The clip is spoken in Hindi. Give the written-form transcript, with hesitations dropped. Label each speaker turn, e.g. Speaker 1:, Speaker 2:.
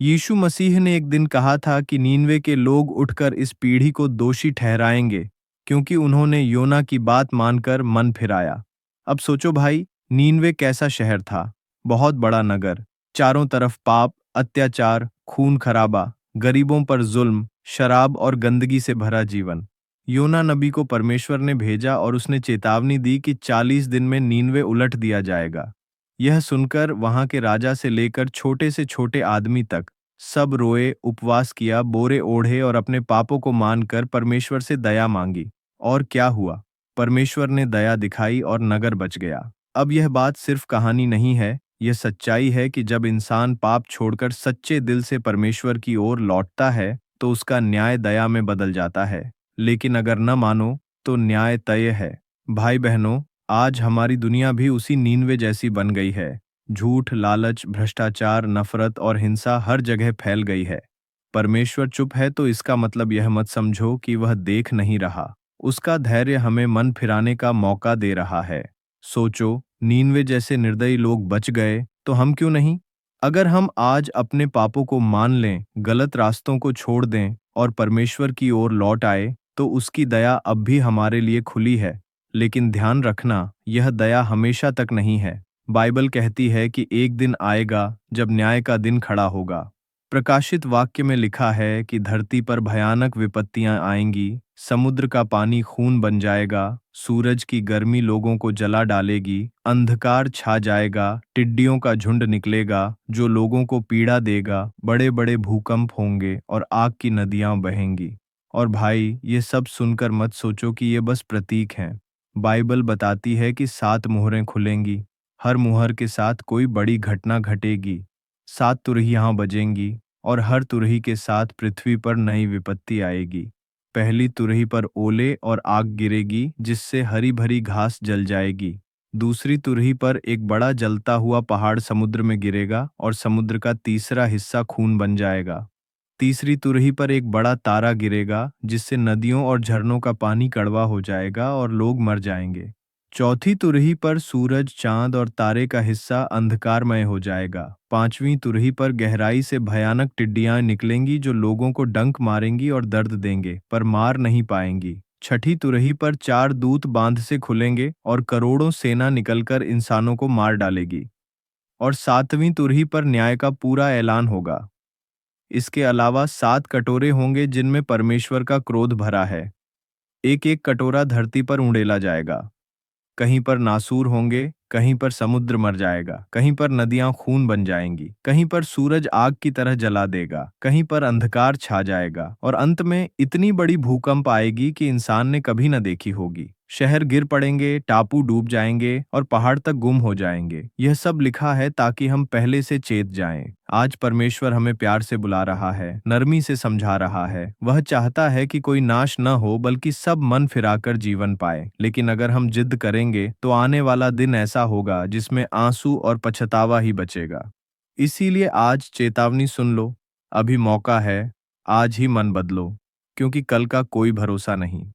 Speaker 1: यीशु मसीह ने एक दिन कहा था कि नीनवे के लोग उठकर इस पीढ़ी को दोषी ठहराएंगे, क्योंकि उन्होंने योना की बात मानकर मन फिराया। अब सोचो भाई, नीनवे कैसा शहर था। बहुत बड़ा नगर, चारों तरफ पाप, अत्याचार, खून खराबा, गरीबों पर जुल्म, शराब और गंदगी से भरा जीवन। योना नबी को परमेश्वर ने भेजा और उसने चेतावनी दी कि 40 दिन में नीनवे उलट दिया जाएगा। यह सुनकर वहां के राजा से लेकर छोटे से छोटे आदमी तक सब रोए, उपवास किया, बोरे ओढ़े और अपने पापों को मानकर परमेश्वर से दया मांगी। और क्या हुआ? परमेश्वर ने दया दिखाई और नगर बच गया। अब यह बात सिर्फ कहानी नहीं है, यह सच्चाई है कि जब इंसान पाप छोड़कर सच्चे दिल से परमेश्वर की ओर लौटता है, तो उसका न्याय दया में बदल जाता है। लेकिन अगर न मानो, तो न्याय तय है। भाई बहनों, आज हमारी दुनिया भी उसी नीनवे जैसी बन गई है। झूठ, लालच, भ्रष्टाचार, नफरत और हिंसा हर जगह फैल गई है। परमेश्वर चुप है तो इसका मतलब यह मत समझो कि वह देख नहीं रहा। उसका धैर्य हमें मन फिराने का मौका दे रहा है। सोचो, नीनवे जैसे निर्दयी लोग बच गए, तो हम क्यों नहीं? अगर हम आज अपने पापों को मान लें, गलत रास्तों को छोड़ दें और परमेश्वर की ओर लौट आए, तो उसकी दया अब भी हमारे लिए खुली है। लेकिन ध्यान रखना, यह दया हमेशा तक नहीं है। बाइबल कहती है कि एक दिन आएगा जब न्याय का दिन खड़ा होगा। प्रकाशित वाक्य में लिखा है कि धरती पर भयानक विपत्तियां आएंगी, समुद्र का पानी खून बन जाएगा, सूरज की गर्मी लोगों को जला डालेगी, अंधकार छा जाएगा, टिड्डियों का झुंड निकलेगा जो लोगों को पीड़ा देगा, बड़े बड़े भूकंप होंगे और आग की नदियां बहेंगी। और भाई, ये सब सुनकर मत सोचो कि ये बस प्रतीक हैं। बाइबल बताती है कि 7 मुहरें खुलेंगी, हर मुहर के साथ कोई बड़ी घटना घटेगी। 7 तुरहियां बजेंगी और हर तुरही के साथ पृथ्वी पर नई विपत्ति आएगी। पहली तुरही पर ओले और आग गिरेगी, जिससे हरी भरी घास जल जाएगी। दूसरी तुरही पर एक बड़ा जलता हुआ पहाड़ समुद्र में गिरेगा और समुद्र का तीसरा हिस्सा खून बन जाएगा। तीसरी तुरही पर एक बड़ा तारा गिरेगा, जिससे नदियों और झरनों का पानी कड़वा हो जाएगा और लोग मर जाएंगे। चौथी तुरही पर सूरज, चांद और तारे का हिस्सा अंधकारमय हो जाएगा। पांचवीं तुरही पर गहराई से भयानक टिड्डियां निकलेंगी जो लोगों को डंक मारेंगी और दर्द देंगे, पर मार नहीं पाएंगी। छठी तुरही पर 4 दूत बांध से खुलेंगे और करोड़ों सेना निकलकर इंसानों को मार डालेगी। और 7वीं तुरही पर न्याय का पूरा ऐलान होगा। इसके अलावा 7 कटोरे होंगे जिनमें परमेश्वर का क्रोध भरा है। एक एक कटोरा धरती पर उंडेला जाएगा। कहीं पर नासूर होंगे, कहीं पर समुद्र मर जाएगा, कहीं पर नदियां खून बन जाएंगी, कहीं पर सूरज आग की तरह जला देगा, कहीं पर अंधकार छा जाएगा और अंत में इतनी बड़ी भूकंप आएगी कि इंसान ने कभी न देखी होगी। शहर गिर पड़ेंगे, टापू डूब जाएंगे और पहाड़ तक गुम हो जाएंगे। यह सब लिखा है ताकि हम पहले से चेत जाएं। आज परमेश्वर हमें प्यार से बुला रहा है, नरमी से समझा रहा है। वह चाहता है कि कोई नाश न हो, बल्कि सब मन फिराकर जीवन पाए। लेकिन अगर हम जिद करेंगे, तो आने वाला दिन ऐसा होगा जिसमें आंसू और पछतावा ही बचेगा। इसीलिए आज चेतावनी सुन लो, अभी मौका है, आज ही मन बदलो, क्योंकि कल का कोई भरोसा नहीं।